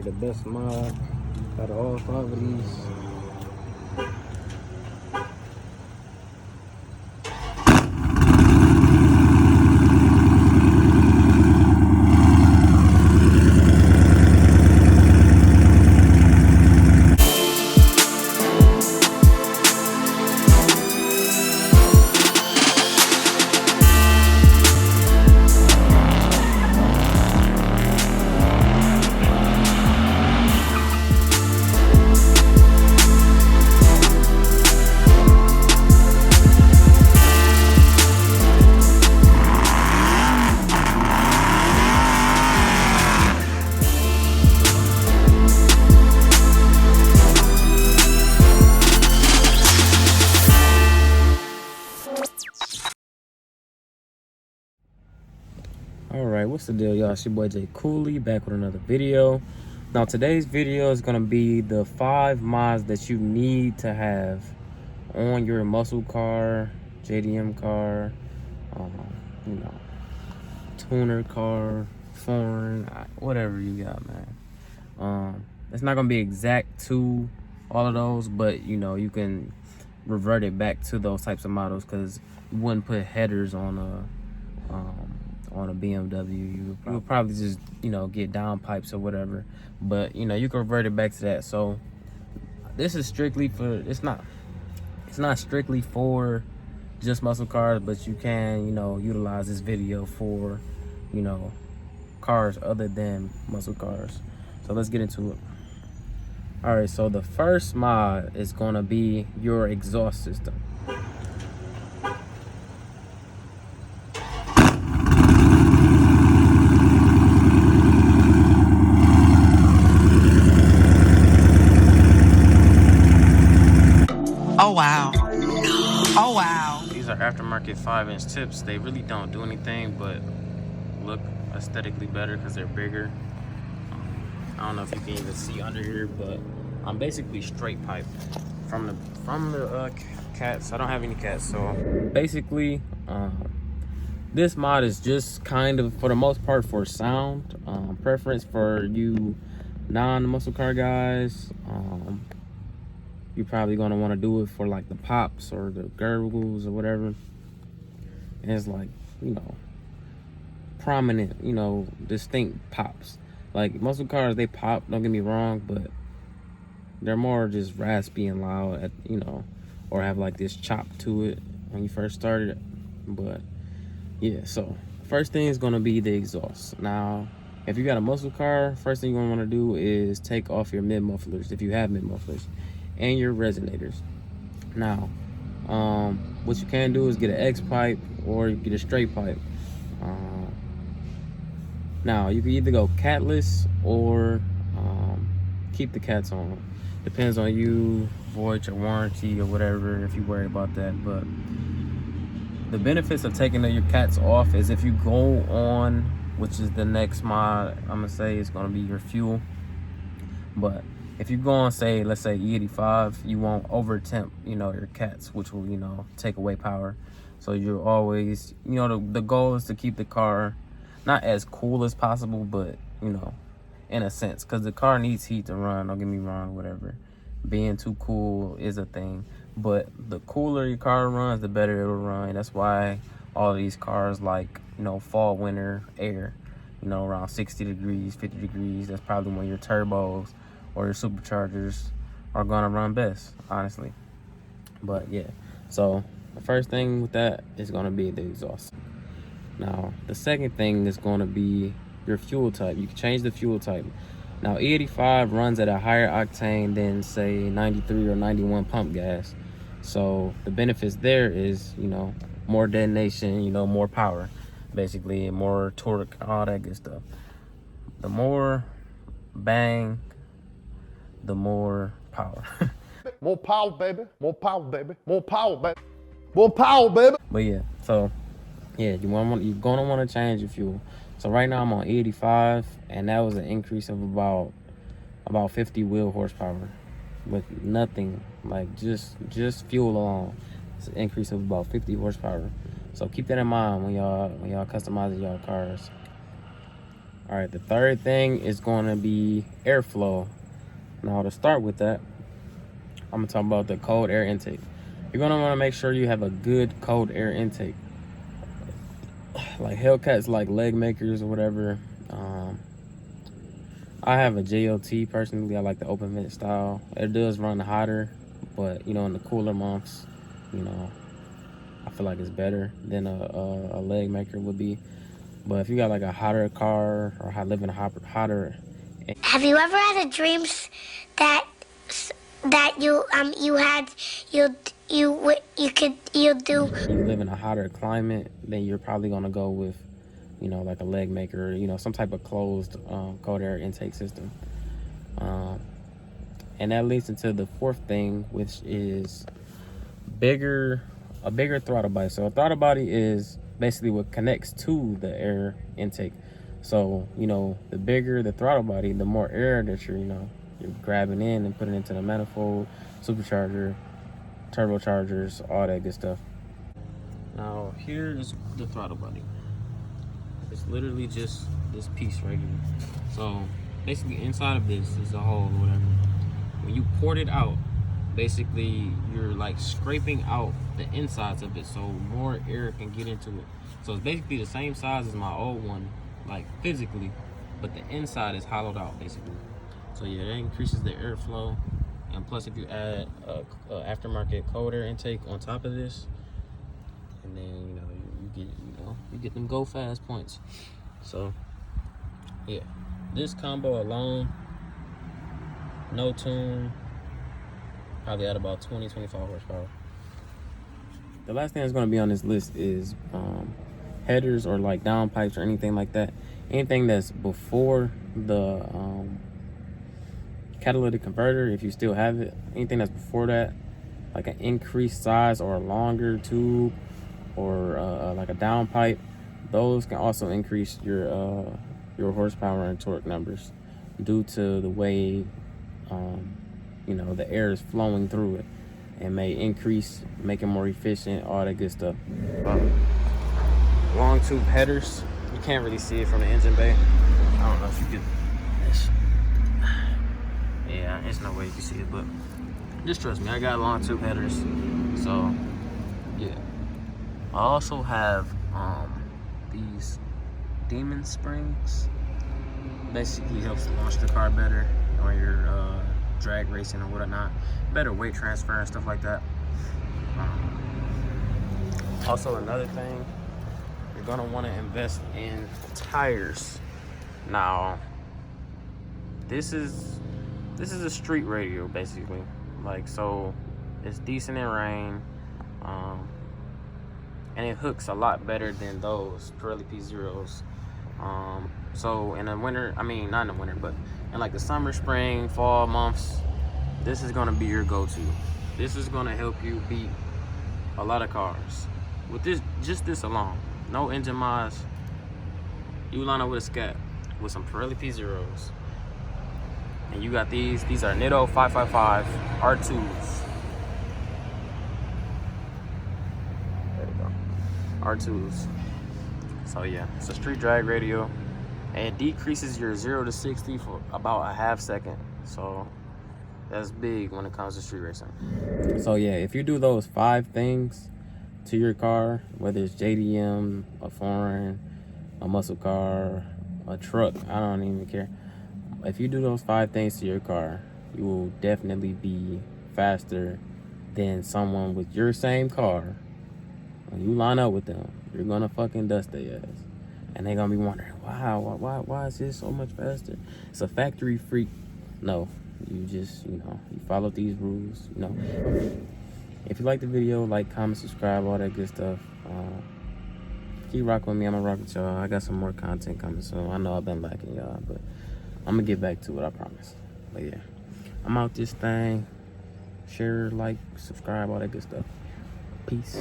The best mod out of all 5 of these. Alright, what's the deal, y'all? It's your boy j.koolii back with another video. Now today's video is gonna be the 5 mods that you need to have on your muscle car, JDM car, you know, tuner car, foreign, whatever you got, man. It's not gonna be exact to all of those, but you know, you can revert it back to those types of models, because you wouldn't put headers on a BMW. You would probably just, you know, get down pipes or whatever, but you know, you can revert it back to that. So this is strictly for, it's not strictly for just muscle cars, but you can, you know, utilize this video for, you know, cars other than muscle cars. So let's get into it. All right, so the first mod is gonna be your exhaust system. Oh wow. Oh wow. These are aftermarket 5-inch tips. They really don't do anything but look aesthetically better because they're bigger. I don't know if you can even see under here, but I'm basically straight pipe from the cats. I don't have any cats, so basically this mod is just kind of, for the most part, for sound preference for you non-muscle car guys. You're probably gonna want to do it for like the pops or the gurgles or whatever. And it's like, you know, prominent, you know, distinct pops. Like muscle cars, they pop, don't get me wrong, but they're more just raspy and loud, at, you know, or have like this chop to it when you first started. But yeah, so first thing is gonna be the exhaust. Now, if you got a muscle car, first thing you're gonna want to do is take off your mid mufflers, if you have mid mufflers, and your resonators. Now, what you can do is get an X pipe or you get a straight pipe. Now you can either go catless or keep the cats on. Depends on you, void your warranty or whatever, if you worry about that. But the benefits of taking your cats off is, if you go on, which is the next mod I'm gonna say, is gonna be your fuel. But if you go on, say, let's say E85, you won't over temp, you know, your cats, which will, you know, take away power. So you're always, you know, the goal is to keep the car not as cool as possible, but, you know, in a sense, because the car needs heat to run, don't get me wrong, whatever. Being too cool is a thing, but the cooler your car runs, the better it'll run. That's why all of these cars, like, you know, fall, winter, air, you know, around 60 degrees, 50 degrees, that's probably when your turbos or your superchargers are gonna run best, honestly. But yeah, so the first thing with that is gonna be the exhaust. Now, the second thing is gonna be your fuel type. You can change the fuel type. Now, E85 runs at a higher octane than, say, 93 or 91 pump gas. So the benefits there is, you know, more detonation, you know, more power, basically, more torque, all that good stuff. The more bang, the more power. More power, baby. More power, baby. More power, baby. More power, baby. But yeah, so yeah, you're gonna want to change your fuel. So right now I'm on 85, and that was an increase of about 50 wheel horsepower with nothing, like just fuel alone. It's an increase of about 50 horsepower. So keep that in mind when y'all customizing y'all cars. All right, the third thing is going to be airflow. Now, to start with that, I'm gonna talk about the cold air intake. You're gonna want to make sure you have a good cold air intake. Like Hellcats, like leg makers or whatever. I have a JOT personally. I like the open vent style. It does run hotter, but you know, in the cooler months, you know, I feel like it's better than a leg maker would be. But if you got like a hotter car or living hotter. Have you ever had a dream that you had you live in a hotter climate, then you're probably gonna go with, you know, like a leg maker, you know, some type of closed cold air intake system. And that leads into the fourth thing, which is a bigger throttle body. So a throttle body is basically what connects to the air intake. So, you know, the bigger the throttle body, the more air that you're grabbing in and putting into the manifold, supercharger, turbochargers, all that good stuff. Now, here is the throttle body. It's literally just this piece right here. So, basically inside of this is a hole or whatever. When you port it out, basically you're like scraping out the insides of it so more air can get into it. So it's basically the same size as my old one, like physically, but the inside is hollowed out basically. So yeah, that increases the airflow. And plus, if you add a aftermarket cold air intake on top of this, and then you get them go fast points. So yeah, this combo alone, no tune, probably at about 20-25 horsepower. The last thing that's going to be on this list is headers or like downpipes or anything like that. Anything that's before the catalytic converter, if you still have it, anything that's before that, like an increased size or a longer tube or like a downpipe, those can also increase your horsepower and torque numbers due to the way you know, the air is flowing through it, and may increase, make it more efficient, all that good stuff. Long tube headers, you can't really see it from the engine bay. I don't know if you get this. Yeah, there's no way you can see it, but just trust me, I got long tube headers. So yeah, I also have these demon springs. Basically helps launch the car better on your drag racing or whatnot, better weight transfer and stuff like that. Also, another thing, you're gonna want to invest in tires. Now, this is a street radio basically, like, so it's decent in rain, and it hooks a lot better than those Pirelli P0s. So in the winter, I mean not in the winter, but in like the summer, spring, fall months, this is gonna be your go-to. This is gonna help you beat a lot of cars with this, just this alone. No engine mods. You line up with a scat with some Pirelli P0s, and you got these are Nitto 555 R2s. There you go, R2s. So yeah, it's a street drag radio, and it decreases your 0 to 60 for about a half second. So that's big when it comes to street racing. So yeah, if you do those 5 things to your car, whether it's JDM, a foreign, a muscle car, a truck, I don't even care. If you do those 5 things to your car, you will definitely be faster than someone with your same car. When you line up with them, you're gonna fucking dust their ass, and they're gonna be wondering, wow, why is this so much faster? It's a factory freak. No, you just, you follow these rules. If you like the video, like, comment, subscribe, all that good stuff. Keep rocking with me. I'm gonna rock with y'all. I got some more content coming soon. I know I've been lacking y'all, but I'm gonna get back to it, I promise. But yeah, I'm out this thing. Share, like, subscribe, all that good stuff. Peace.